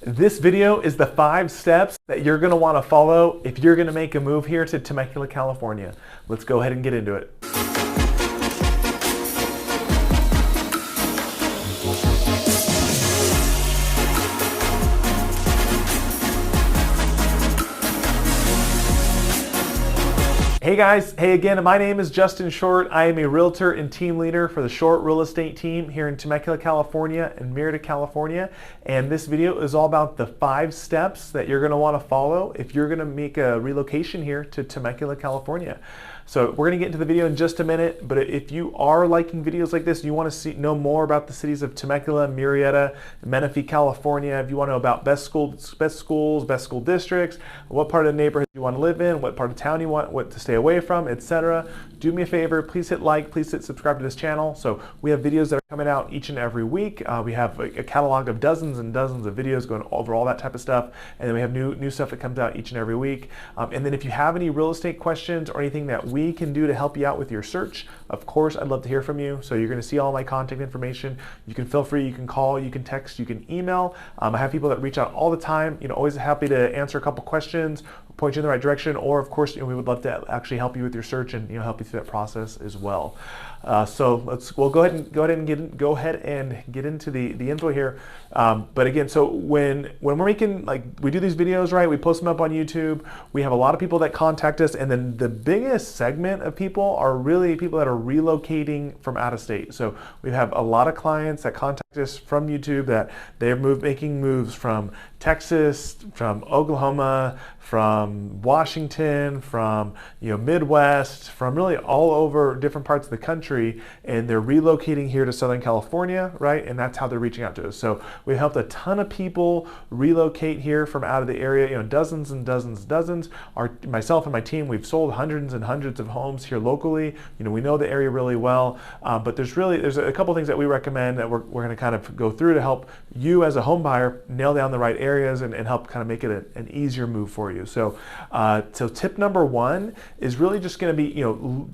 This video is the 5 steps that you're going to want to follow if you're going to make a move here to Temecula, California. Let's go ahead and get into it. Hey guys, hey again, my name is Justin Short. I am a realtor and team leader for the Short Real Estate team here in Temecula, California and Murrieta, California. And this video is all about the 5 steps that you're gonna wanna follow if you're gonna make a relocation here to Temecula, California. So we're gonna get into the video in just a minute, but if you are liking videos like this, you wanna know more about the cities of Temecula, Murrieta, Menifee, California, if you wanna know about best schools, best school districts, what part of the neighborhood you wanna live in, what part of town you want, what to stay away from, etc. Do me a favor, please hit like, please hit subscribe to this channel. So we have videos that are coming out each and every week. We have a catalog of dozens and dozens of videos going over all that type of stuff. And then we have new stuff that comes out each and every week. And then if you have any real estate questions or anything that we can do to help you out with your search, of course, I'd love to hear from you. So you're gonna see all my contact information. You can feel free, you can call, you can text, you can email. I have people that reach out all the time, always happy to answer a couple questions, point you in the right direction, or of course, we would love to actually help you with your search and help you through that process as well. So we'll go ahead and get into the info here. But again, so when we're making, we do these videos, right? We post them up on YouTube. We have a lot of people that contact us, and then the biggest segment of people are really people that are relocating from out of state. So we have a lot of clients that contact us from YouTube that they're making moves from Texas, from Oklahoma, from Washington, from Midwest, from really all over different parts of the country, and they're relocating here to Southern California, right? And that's how they're reaching out to us. So we've helped a ton of people relocate here from out of the area, dozens and dozens. Myself and my team, we've sold hundreds and hundreds of homes here locally. We know the area really well, but there's a couple things that we recommend that we're going to kind of go through to help you as a home buyer nail down the right areas and help kind of make it an easier move for you. So tip number 1 is really just going to be,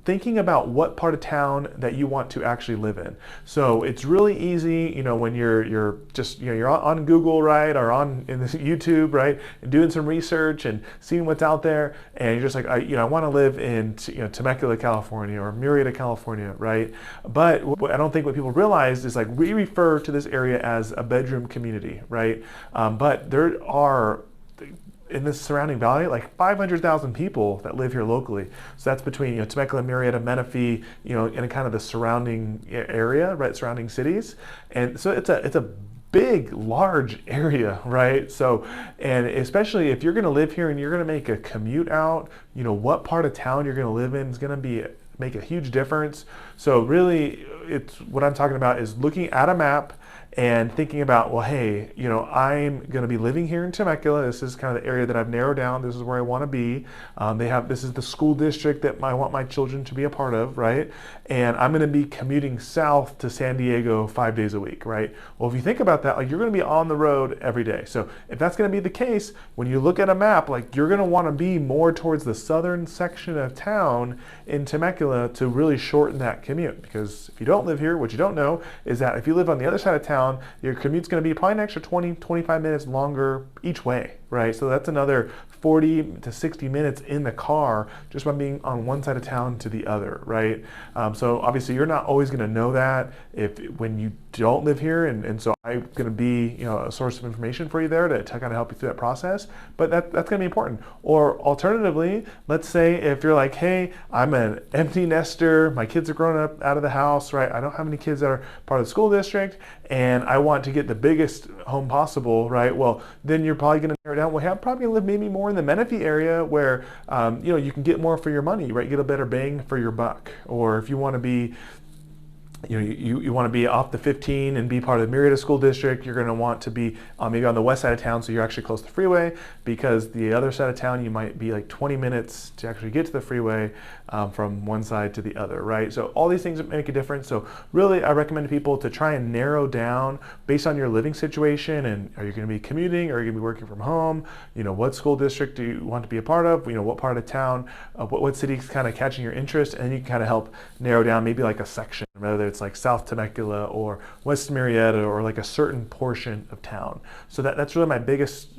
thinking about what part of town that you want to actually live in. So it's really easy, when you're just, you're on Google, right, or in this YouTube, right, and doing some research and seeing what's out there, and you're just like, I want to live in, Temecula, California, or Murrieta, California, right? But I don't think what people realize is we refer to this area as a bedroom community, right? But there are, in this surrounding valley, 500,000 people that live here locally. So that's between Temecula, Murrieta, Menifee, and kind of the surrounding area, right, surrounding cities. And so it's a big, large area, right? So, and especially if you're going to live here and you're going to make a commute out, what part of town you're going to live in is going to make a huge difference. So really, what I'm talking about is looking at a map and thinking about, well, hey, I'm going to be living here in Temecula. This is kind of the area that I've narrowed down. This is where I want to be. This is the school district that I want my children to be a part of, right? And I'm going to be commuting south to San Diego 5 days a week, right? Well, if you think about that, you're going to be on the road every day. So if that's going to be the case, when you look at a map, you're going to want to be more towards the southern section of town in Temecula to really shorten that commute. Because if you don't live here, what you don't know is that if you live on the other side of town, your commute's going to be probably an extra 20-25 minutes longer each way, right? So that's another 40 to 60 minutes in the car just by being on one side of town to the other, right? So obviously you're not always going to know that when you don't live here, and so I'm going to be a source of information for you there to kind of help you through that process. But that's going to be important. Or alternatively, let's say if you're like, hey, I'm an empty nester, my kids are grown up out of the house, right? I don't have any kids that are part of the school district, and I want to get the biggest home possible, right? Well, then you're probably going to narrow down. Well, I'm probably going to live maybe more in the Menifee area where you can get more for your money, right? Get a better bang for your buck. Or if you want to be you want to be off the 15 and be part of the Murrieta School District, you're going to want to be maybe on the west side of town, so you're actually close to the freeway, because the other side of town you might be 20 minutes to actually get to the freeway from one side to the other, right? So all these things make a difference. So really, I recommend to people to try and narrow down based on your living situation, and are you going to be commuting, or are you going to be working from home? What school district do you want to be a part of? What part of town, what city is kind of catching your interest, and you can kind of help narrow down maybe a section whether it's like South Temecula or West Murrieta or like a certain portion of town. So that's really my biggest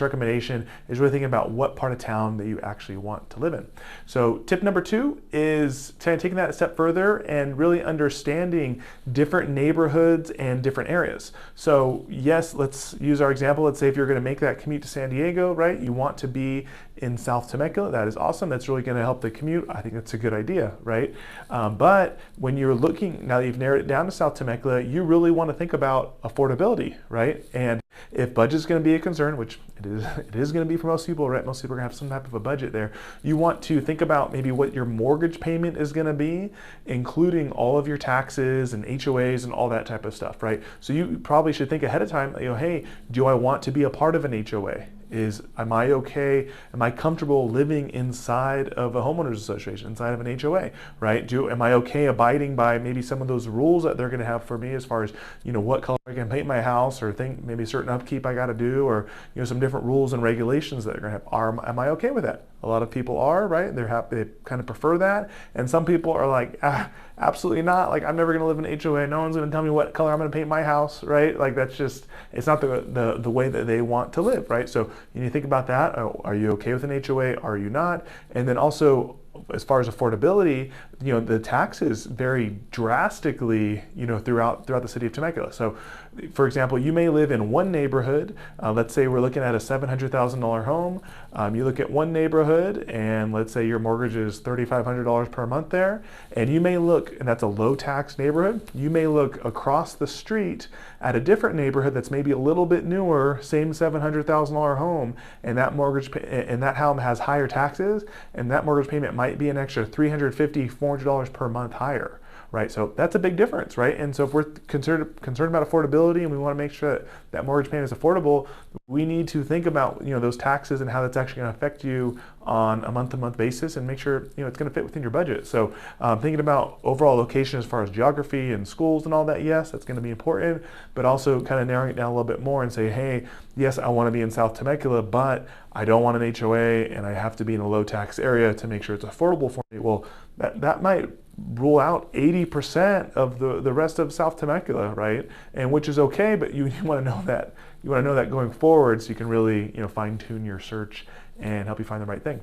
recommendation, is really thinking about what part of town that you actually want to live in. So tip number 2 is taking that a step further and really understanding different neighborhoods and different areas. So yes, let's use our example. Let's say if you're going to make that commute to San Diego, right? You want to be in South Temecula. That is awesome. That's really going to help the commute. I think that's a good idea, right? But when you're looking, now that you've narrowed it down to South Temecula, you really want to think about affordability, right? And if budget is going to be a concern, which it is going to be for most people, right? Most people are going to have some type of a budget there. You want to think about maybe what your mortgage payment is going to be, including all of your taxes and HOAs and all that type of stuff, right? So you probably should think ahead of time, hey, do I want to be a part of an HOA? Am I okay? Am I comfortable living inside of a homeowners association, inside of an HOA, right? Am I okay abiding by maybe some of those rules that they're going to have for me as far as, what color I can paint my house, or maybe certain upkeep I got to do, or, some different rules and regulations that they're going to have. Am I okay with that? A lot of people are, right? They're happy, they kind of prefer that. And some people are like, absolutely not. Like, I'm never going to live in an HOA. No one's going to tell me what color I'm going to paint my house, right? Like, that's just, it's not the way that they want to live, right? So you need to think about that. Are you okay with an HOA? Are you not? And then also, as far as affordability, the taxes vary drastically, throughout the city of Temecula. So, for example, you may live in one neighborhood. Let's say we're looking at a $700,000 home. You look at one neighborhood, and let's say your mortgage is $3,500 per month there. And you may look, and that's a low tax neighborhood. You may look across the street at a different neighborhood that's maybe a little bit newer, same $700,000 home, and that home has higher taxes, and that mortgage payment might be an extra $350, $400 per month higher, right? So that's a big difference, right? And so if we're concerned about affordability and we want to make sure that mortgage payment is affordable, we need to think about those taxes and how that's actually going to affect you on a month-to-month basis, and make sure it's going to fit within your budget. So thinking about overall location as far as geography and schools and all that, yes, that's going to be important, but also kind of narrowing it down a little bit more and say, hey, yes, I want to be in South Temecula, but I don't want an HOA, and I have to be in a low tax area to make sure it's affordable for me. Well, that might rule out 80% of the rest of South Temecula, right? And which is okay, but you want to know that. You want to know that going forward, so you can really fine tune your search and help you find the right thing.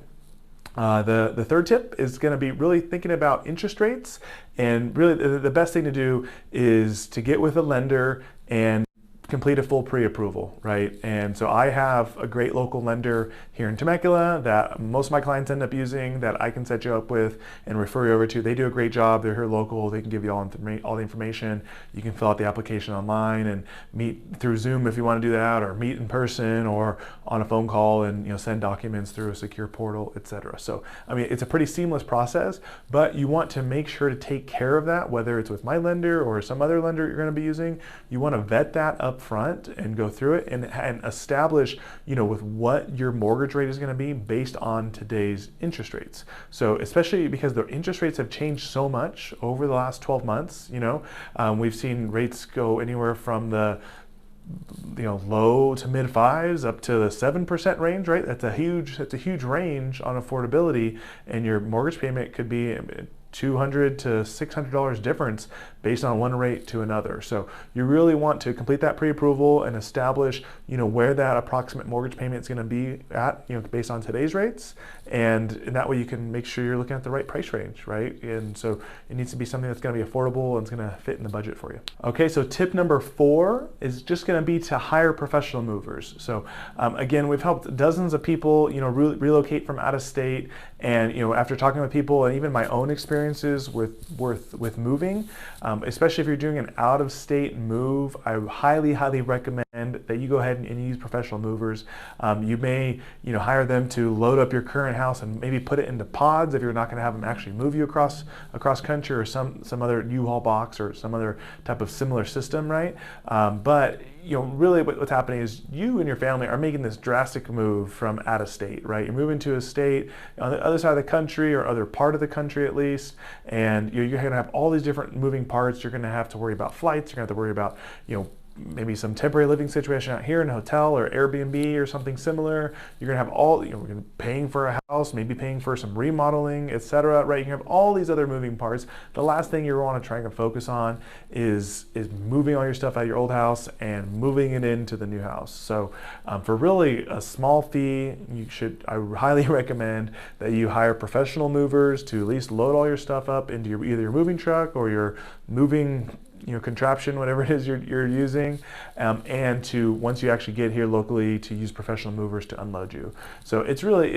The third tip is going to be really thinking about interest rates, and really the best thing to do is to get with a lender and complete a full pre-approval, right? And so I have a great local lender here in Temecula that most of my clients end up using, that I can set you up with and refer you over to. They do a great job. They're here local. They can give you all the information. You can fill out the application online and meet through Zoom if you want to do that, or meet in person or on a phone call, and send documents through a secure portal, etc. So I mean, it's a pretty seamless process, but you want to make sure to take care of that, whether it's with my lender or some other lender you're going to be using. You want to vet that up front and go through it and establish, with what your mortgage rate is going to be based on today's interest rates. So especially because the interest rates have changed so much over the last 12 months, we've seen rates go anywhere from the low to mid 5s up to the 7% range, right? That's a huge range on affordability, and your mortgage payment could be $200 to $600 difference based on one rate to another. So you really want to complete that pre-approval and establish, where that approximate mortgage payment is going to be at, based on today's rates, and that way you can make sure you're looking at the right price range, right? And so it needs to be something that's going to be affordable and it's going to fit in the budget for you. Okay, so tip number 4 is just going to be to hire professional movers. So again, we've helped dozens of people, relocate from out of state, and after talking with people and even my own experiences with moving, especially if you're doing an out-of-state move, I highly recommend that you go ahead and use professional movers. You may hire them to load up your current house and maybe put it into pods if you're not going to have them actually move you across country, or some other U-Haul box or some other type of similar system, right? But really what's happening is you and your family are making this drastic move from out of state, right? You're moving to a state on the other side of the country, or other part of the country at least, and you're going to have all these different moving parts. You're going to have to worry about flights. You're going to have to worry about maybe some temporary living situation out here in a hotel or Airbnb or something similar. You're gonna have all, we're gonna be paying for a house, maybe paying for some remodeling, etc. Right? You have all these other moving parts. The last thing you want to try and focus on is moving all your stuff out of your old house and moving it into the new house. So for really a small fee, I highly recommend that you hire professional movers to at least load all your stuff up into either your moving truck or your moving contraption, whatever it is you're using, and to, once you actually get here locally, to use professional movers to unload you. So it's probably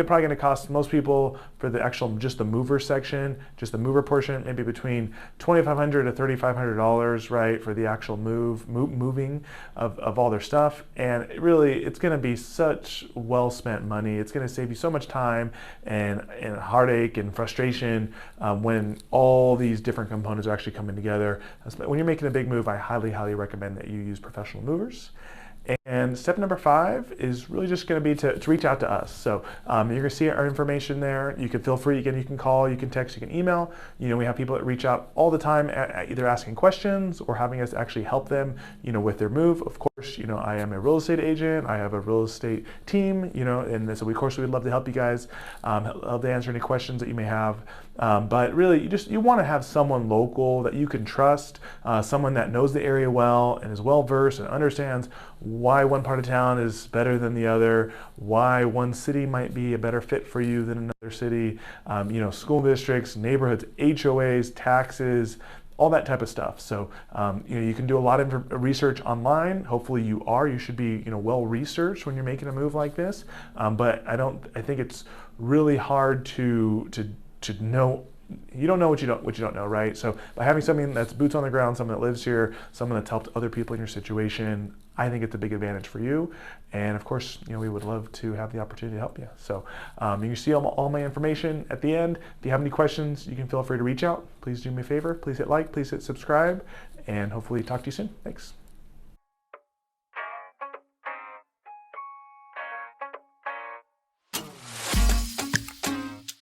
going to cost most people, for the actual, just the mover section, just the mover portion, maybe between $2,500 to $3,500, right, for the actual moving of all their stuff. And it's going to be such well spent money. It's going to save you so much time and heartache and frustration when all these different components are actually coming together. When you're making a big move, I highly, highly recommend that you use professional movers. And step number 5 is really just going to be to reach out to us. So you're going to see our information there. You can feel free, again, you can call, you can text, you can email. We have people that reach out all the time, either asking questions or having us actually help them, with their move. Of course, I am a real estate agent. I have a real estate team, and so of course we'd love to help you guys, love to answer any questions that you may have. But really, you want to have someone local that you can trust, someone that knows the area well and is well versed and understands why one part of town is better than the other, why one city might be a better fit for you than another city, school districts, neighborhoods, HOAs, taxes, all that type of stuff. So you can do a lot of research online. Hopefully you should be well researched when you're making a move like this. But I think it's really hard to know. You don't know what you don't know, right? So by having something that's boots on the ground, someone that lives here, someone that's helped other people in your situation, I think it's a big advantage for you. And of course, we would love to have the opportunity to help you. So you can see all my information at the end. If you have any questions, you can feel free to reach out. Please do me a favor. Please hit like, please hit subscribe, and hopefully talk to you soon. Thanks.